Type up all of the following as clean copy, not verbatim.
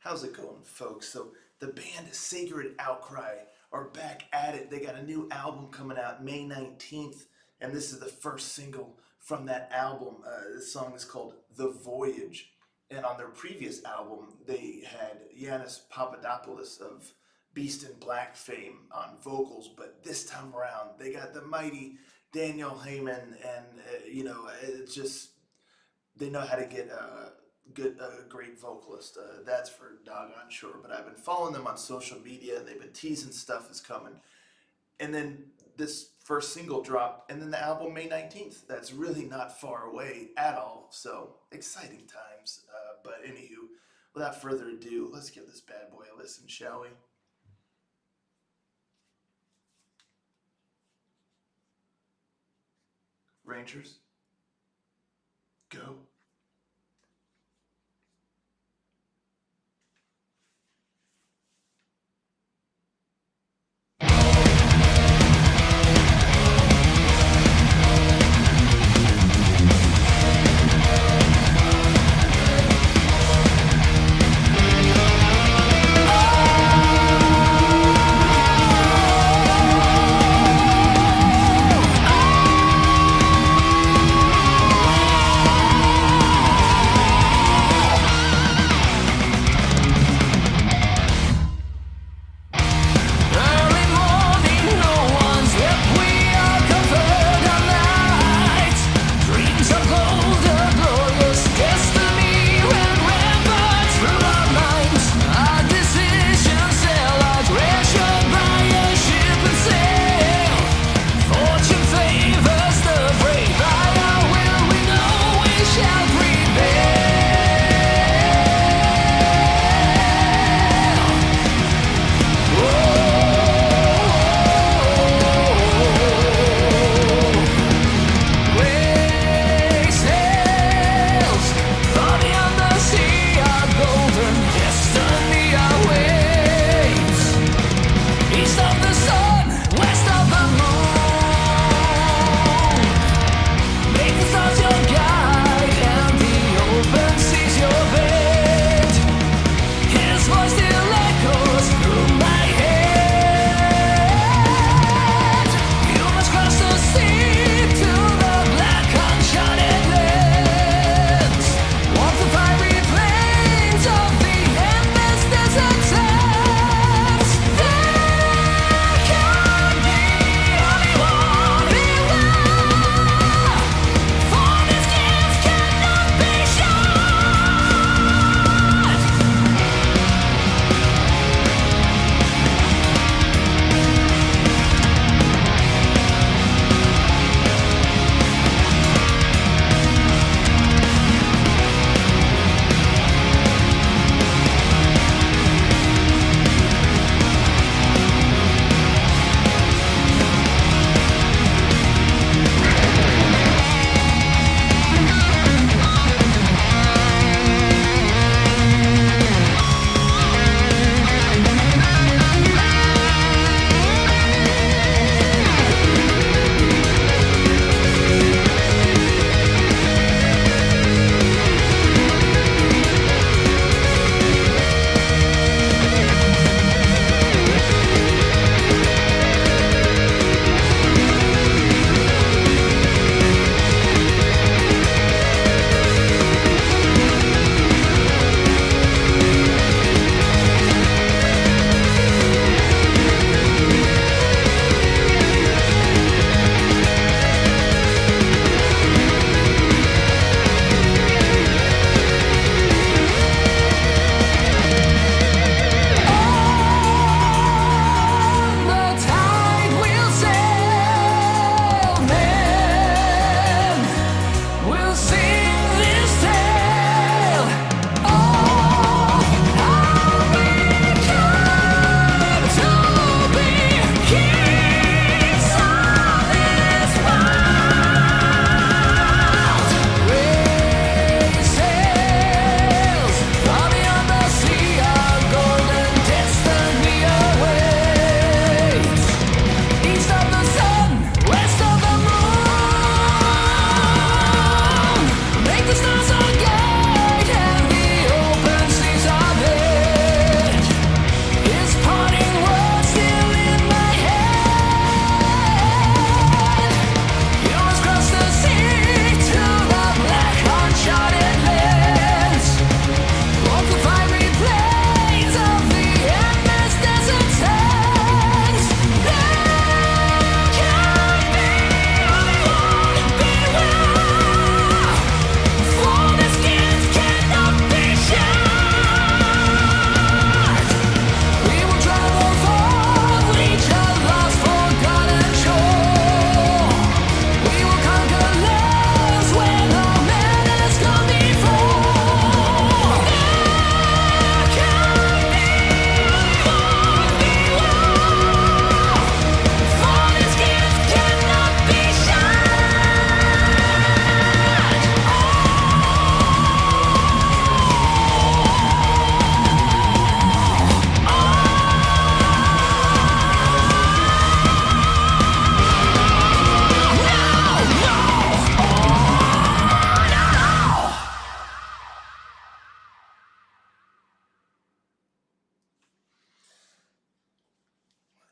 How's it going, folks? So the band Sacred Outcry are back at it. They got a new album coming out May 19th, and this is the first single from that album. This song is called The Voyage. And on their previous album, they had Yanis Papadopoulos of Beast in Black fame on vocals, but this time around, they got the mighty Daniel Heyman, and it's just they know how to get a great vocalist. That's for doggone sure. But I've been following them on social media, and they've been teasing stuff is coming. And then this first single dropped, and then the album May 19th. That's really not far away at all. So exciting times. But anywho, without further ado, let's give this bad boy a listen, shall we? Rangers, go.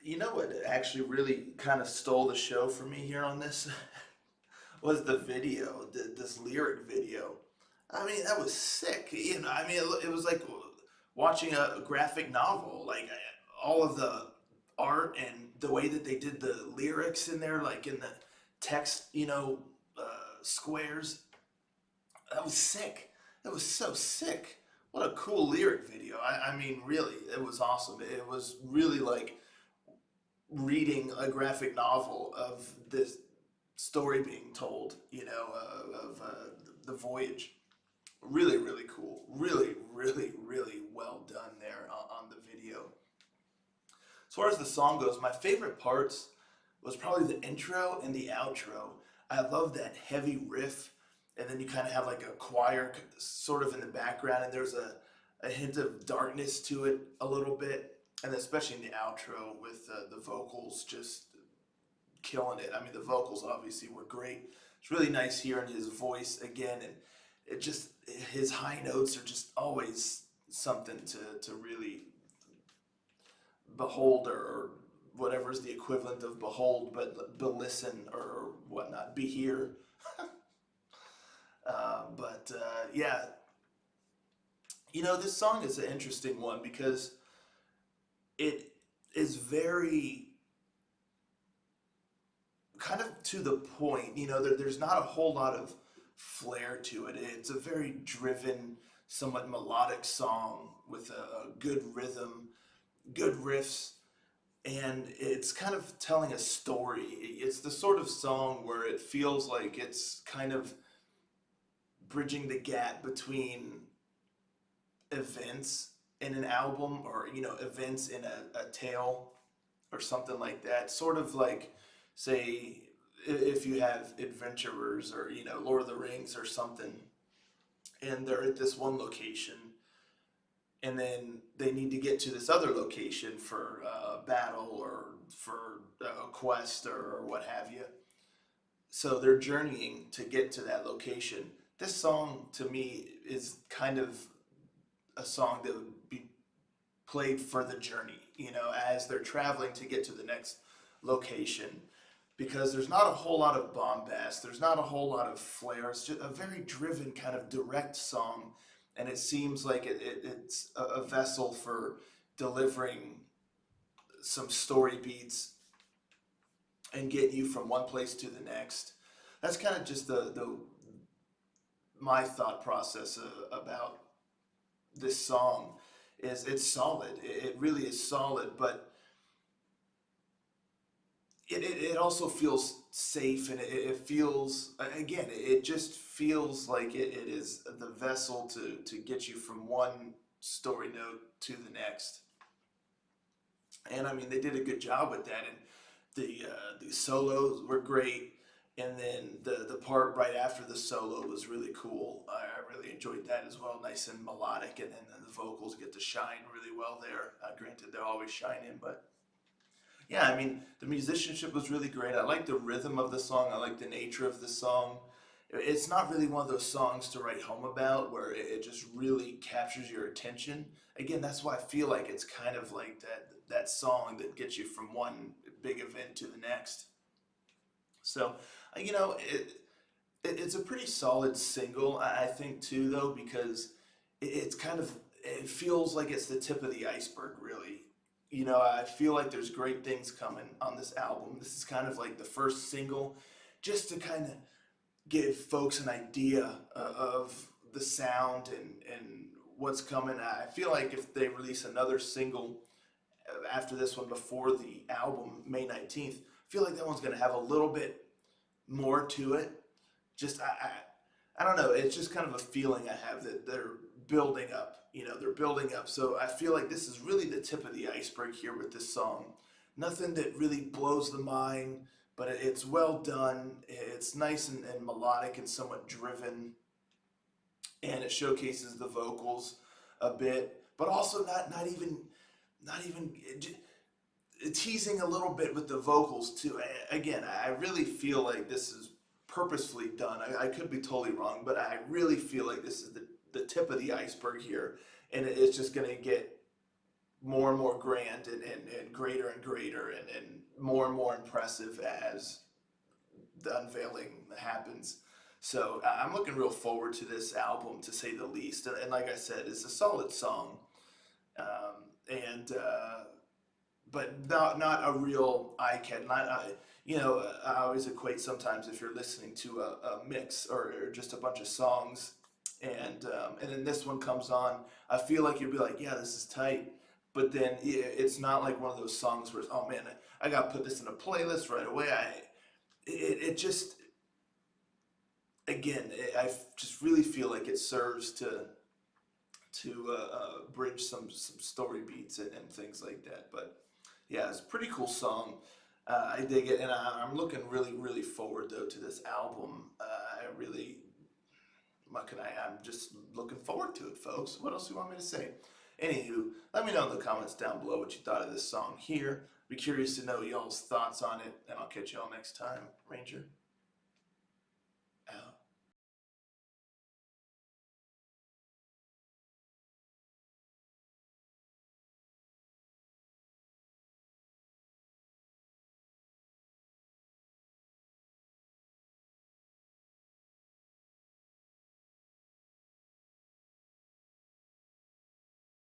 You know what actually really kind of stole the show for me here on this was the video, this lyric video. I mean, that was sick. I mean, it was like watching a graphic novel. Like all of the art and the way that they did the lyrics in there, like in the text, squares. That was sick. That was so sick. What a cool lyric video. I mean, really, it was awesome. It was really like reading a graphic novel of this story being told, of the voyage. Really, really cool. Really, really, really well done there on the video. As far as the song goes, my favorite parts was probably the intro and the outro. I love that heavy riff, and then you kind of have like a choir sort of in the background, and there's a hint of darkness to it a little bit, and especially in the outro with the vocals just killing it. I mean, the vocals obviously were great. It's really nice hearing his voice again, and it just his high notes are just always something to really behold, or whatever is the equivalent of behold, but be listen or whatnot, be here. But yeah, this song is an interesting one because it is very kind of to the point. There's not a whole lot of flair to it. It's a very driven, somewhat melodic song with a good rhythm, good riffs, and it's kind of telling a story. It's the sort of song where it feels like it's kind of bridging the gap between events in an album, or events in a tale or something like that. Sort of like, say, if you have adventurers or Lord of the Rings or something, and they're at this one location, and then they need to get to this other location for a battle or for a quest or what have you. So they're journeying to get to that location. This song to me is kind of a song that would be played for the journey, as they're traveling to get to the next location. Because there's not a whole lot of bombast, there's not a whole lot of flair. It's just a very driven, kind of direct song, and it seems like it's a vessel for delivering some story beats and get you from one place to the next. That's kind of just the my thought process about this song. Is it's solid. It really is solid, but it also feels safe, and it feels, again, it just feels like it is the vessel to get you from one story note to the next. And I mean, they did a good job with that, and the solos were great, and then the part right after the solo was really cool. I really enjoyed that as well, nice and melodic, and then the vocals get to shine really well there. Granted, they're always shining, but yeah, I mean, the musicianship was really great. I like the rhythm of the song. I like the nature of the song. It's not really one of those songs to write home about where it just really captures your attention. Again, that's why I feel like it's kind of like that song that gets you from one big event to the next. So, it's a pretty solid single, I think, too, though, because it's kind of, it feels like it's the tip of the iceberg, really. I feel like there's great things coming on this album. This is kind of like the first single, just to kind of give folks an idea of the sound and what's coming. I feel like if they release another single after this one before the album, May 19th, I feel like that one's going to have a little bit more to it. Just I don't know. It's just kind of a feeling I have that they're building up. They're building up. So I feel like this is really the tip of the iceberg here with this song. Nothing that really blows the mind, but it's well done. It's nice and melodic and somewhat driven, and it showcases the vocals a bit, but also not even teasing a little bit with the vocals too. Again, I really feel like this is purposefully done. I could be totally wrong, but I really feel like this is the tip of the iceberg here, and it's just going to get more and more grand and greater and greater and more impressive as the unveiling happens. So I'm looking real forward to this album, to say the least. And like I said, it's a solid song, and but not a real eye catch. Not you know, I always equate sometimes if you're listening to a mix or just a bunch of songs, and then this one comes on, I feel like you'll be like, yeah, this is tight. But then it's not like one of those songs where, oh man, I got to put this in a playlist right away. It just, again, I just really feel like it serves to bridge some story beats and things like that. But yeah, it's a pretty cool song. I dig it, and I'm looking really forward though to this album. I really, what can I'm just looking forward to it, folks. What else do you want me to say? Anywho, let me know in the comments down below what you thought of this song here. Be curious to know y'all's thoughts on it, and I'll catch y'all next time. Ranger.